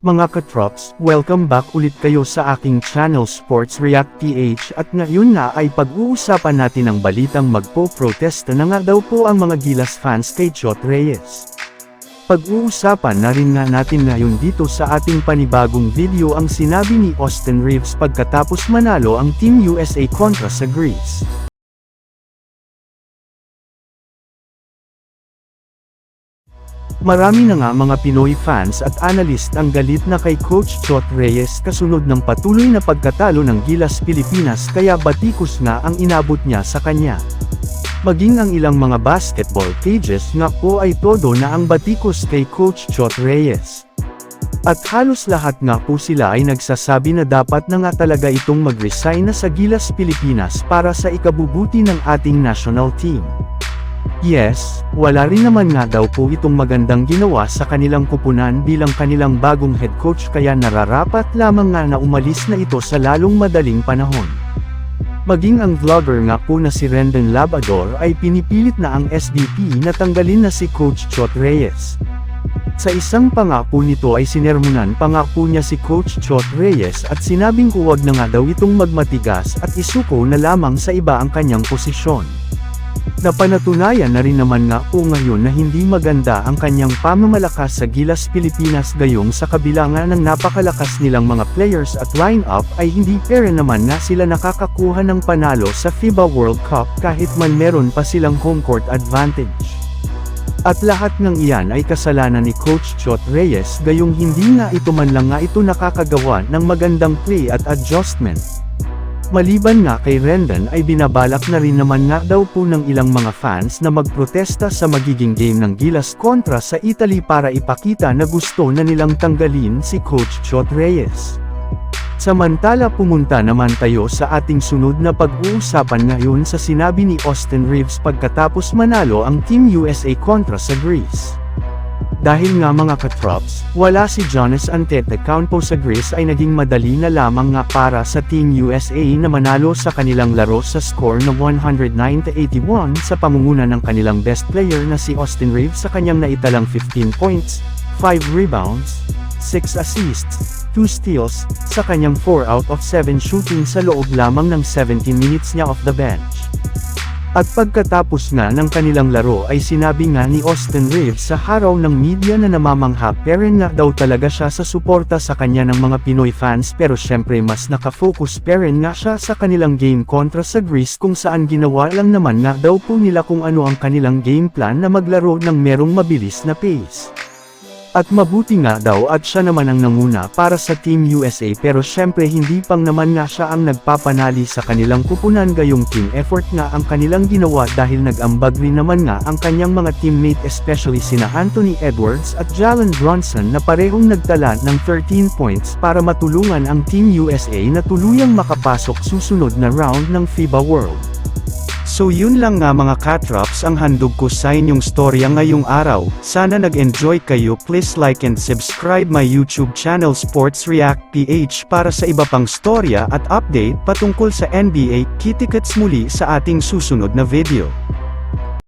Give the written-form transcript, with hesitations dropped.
Mga katrops, welcome back ulit kayo sa aking channel Sports React PH at ngayon na ay pag-uusapan natin ang balitang magpo-protesta na nga daw po ang mga Gilas fans kay Chot Reyes. Pag-uusapan na rin nga natin ngayon dito sa ating panibagong video ang sinabi ni Austin Reeves pagkatapos manalo ang Team USA kontra sa Greece. Marami na nga mga Pinoy fans at analyst ang galit na kay Coach Chot Reyes kasunod ng patuloy na pagkatalo ng Gilas Pilipinas kaya batikos nga ang inabot niya sa kanya. Maging ang ilang mga basketball pages nga po ay todo na ang batikos kay Coach Chot Reyes. At halos lahat nga po sila ay nagsasabi na dapat na nga talaga itong mag-resign na sa Gilas Pilipinas para sa ikabubuti ng ating national team. Yes, wala rin naman nga daw po itong magandang ginawa sa kanilang kupunan bilang kanilang bagong head coach kaya nararapat lamang nga na umalis na ito sa lalong madaling panahon. Maging ang vlogger nga po na si Rendon Labrador ay pinipilit na ang SBP na tanggalin na si Coach Chot Reyes. Sa isang pangako nito ay sinermonan pangako niya si Coach Chot Reyes at sinabing huwag na nga daw itong magmatigas at isuko na lamang sa iba ang kanyang posisyon. Napanatunayan na rin naman nga po ngayon na hindi maganda ang kanyang pamamalakas sa Gilas Pilipinas gayong sa kabila nga ng napakalakas nilang mga players at line-up ay hindi pera naman nga sila nakakakuha ng panalo sa FIBA World Cup kahit man meron pa silang home court advantage. At lahat ng iyan ay kasalanan ni Coach Chot Reyes gayong hindi nga ito man lang nga ito nakakagawa ng magandang play at adjustment. Maliban nga kay Rendon ay binabalak na rin naman nga daw po ng ilang mga fans na magprotesta sa magiging game ng Gilas kontra sa Italy para ipakita na gusto na nilang tanggalin si Coach Chot Reyes. Samantala pumunta naman tayo sa ating sunod na pag-uusapan ngayon sa sinabi ni Austin Reeves pagkatapos manalo ang Team USA kontra sa Greece. Dahil nga mga katrops, wala si Jonas Antetokounmpo sa Greece ay naging madali na lamang nga para sa Team USA na manalo sa kanilang laro sa score na 109-81 sa pamunguna ng kanilang best player na si Austin Reeves sa kanyang naitalang 15 points, 5 rebounds, 6 assists, 2 steals, sa kanyang 4 out of 7 shooting sa loob lamang ng 17 minutes niya off the bench. At pagkatapos nga ng kanilang laro ay sinabi nga ni Austin Reeves sa haraw ng media na namamangha pero nga daw talaga siya sa suporta sa kanya ng mga Pinoy fans pero syempre mas nakafocus pero nga siya sa kanilang game kontra sa Greece kung saan ginawa lang naman nga daw po nila kung ano ang kanilang game plan na maglaro ng merong mabilis na pace. At mabuti nga daw at siya naman ang nanguna para sa Team USA pero syempre hindi pang naman nga siya ang nagpapanali sa kanilang kupunan gayong team effort nga ang kanilang ginawa dahil nag-ambag rin naman nga ang kanyang mga teammate especially sina Anthony Edwards at Jalen Brunson na parehong nagtala ng 13 points para matulungan ang Team USA na tuluyang makapasok susunod na round ng FIBA World. So yun lang nga mga katrops ang handog ko sa inyong storya ngayong araw. Sana nag-enjoy kayo. Please like and subscribe my YouTube channel Sports React PH para sa iba pang storya at update patungkol sa NBA. Kita-kits muli sa ating susunod na video.